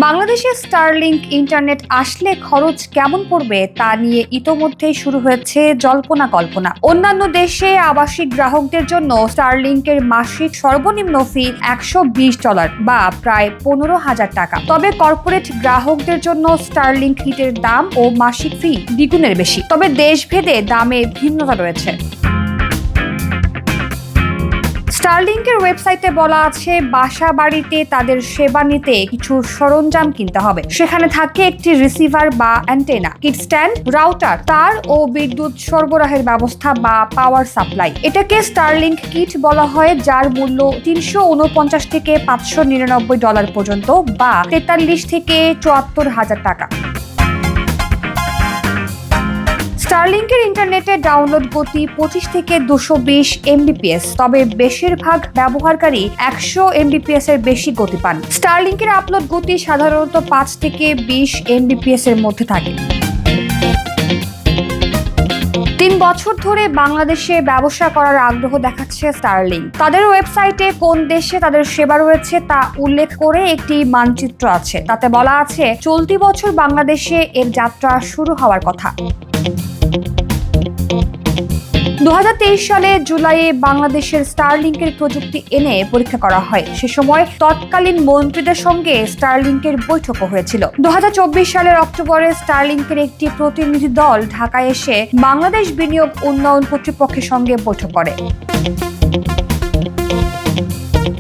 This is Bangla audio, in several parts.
বাংলাদেশে স্টারলিংক ইন্টারনেট আসলে খরচ কেমন পড়বে তা নিয়ে ইতোমধ্যেই শুরু হয়েছে জল্পনা কল্পনা। অন্যান্য দেশে আবাসিক গ্রাহকদের জন্য স্টারলিংকের মাসিক সর্বনিম্ন ফি $120 বা প্রায় 15,000 টাকা। তবে কর্পোরেট গ্রাহকদের জন্য স্টারলিংক হিটের দাম ও মাসিক ফি দ্বিগুণের বেশি। তবে দেশভেদে দামে ভিন্নতা রয়েছে। স্টারলিংকের ওয়েবসাইটে বলা আছে বাসা বাড়িতে তাদের সেবা নিতে কিছু সরঞ্জাম কিনতে হবে। সেখানে থাকে একটি রিসিভার বা অ্যান্টেনা, কিট স্ট্যান্ড, রাউটার, তার ও বিদ্যুৎ সরবরাহের ব্যবস্থা বা পাওয়ার সাপ্লাই। এটাকে স্টারলিংক কিট বলা হয়, যার মূল্য $349 থেকে $599 পর্যন্ত বা 43 থেকে 74,000 টাকা। স্টারলিংকের ইন্টারনেটের ডাউনলোড গতি 25 থেকে 220 Mbps, তবে বেশিরভাগ ব্যবহারকারী 100 Mbps এর বেশি গতি পান। স্টারলিংকের আপলোড গতি সাধারণত 5 থেকে 20 Mbps এর মধ্যে থাকে। 3 বছর ধরে বাংলাদেশে ব্যবসা করার আগ্রহ দেখাচ্ছে স্টারলিংক। তাদের ওয়েবসাইটে কোন দেশে তাদের সেবা রয়েছে তা উল্লেখ করে একটি মানচিত্র আছে। তাতে বলা আছে চলতি বছর বাংলাদেশে এর যাত্রা শুরু হওয়ার কথা। 2023 সালে জুলাইয়ে বাংলাদেশের স্টারলিংকের প্রযুক্তি এনে পরীক্ষা করা হয়। সে সময় তৎকালীন মন্ত্রীদের সঙ্গে স্টারলিংকের বৈঠকও হয়েছিল। 2024 সালের অক্টোবরে স্টারলিংকের একটি প্রতিনিধি দল ঢাকায় এসে বাংলাদেশ বিনিয়োগ উন্নয়ন কর্তৃপক্ষের সঙ্গে বৈঠক করে।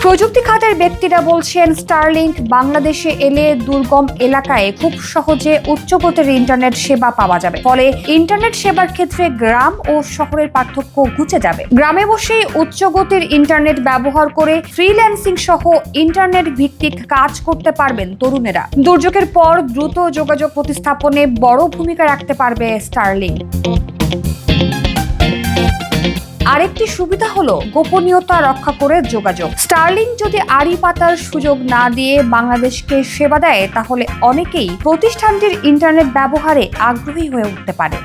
প্রযুক্তি খাতের ব্যক্তিরা বলছেন স্টারলিংক বাংলাদেশে এলে দুর্গম এলাকায় খুব সহজে উচ্চগতির ইন্টারনেট সেবা পাওয়া যাবে। ফলে ইন্টারনেট সেবার ক্ষেত্রে গ্রাম ও শহরের পার্থক্য ঘুচে যাবে। গ্রামে বসেই উচ্চগতির ইন্টারনেট ব্যবহার করে ফ্রিল্যান্সিং সহ ইন্টারনেট ভিত্তিক কাজ করতে পারবেন তরুণেরা। দুর্যোগের পর দ্রুত যোগাযোগ প্রতিস্থাপনে বড় ভূমিকা রাখতে পারবে স্টারলিংক। আরেকটি সুবিধা হলো গোপনীয়তা রক্ষা করে যোগাযোগ। স্টারলিংক যদি আড়ি পাতার সুযোগ না দিয়ে বাংলাদেশকে সেবা দেয়, তাহলে অনেকেই প্রতিষ্ঠানটির ইন্টারনেট ব্যবহারে আগ্রহী হয়ে উঠতে পারে।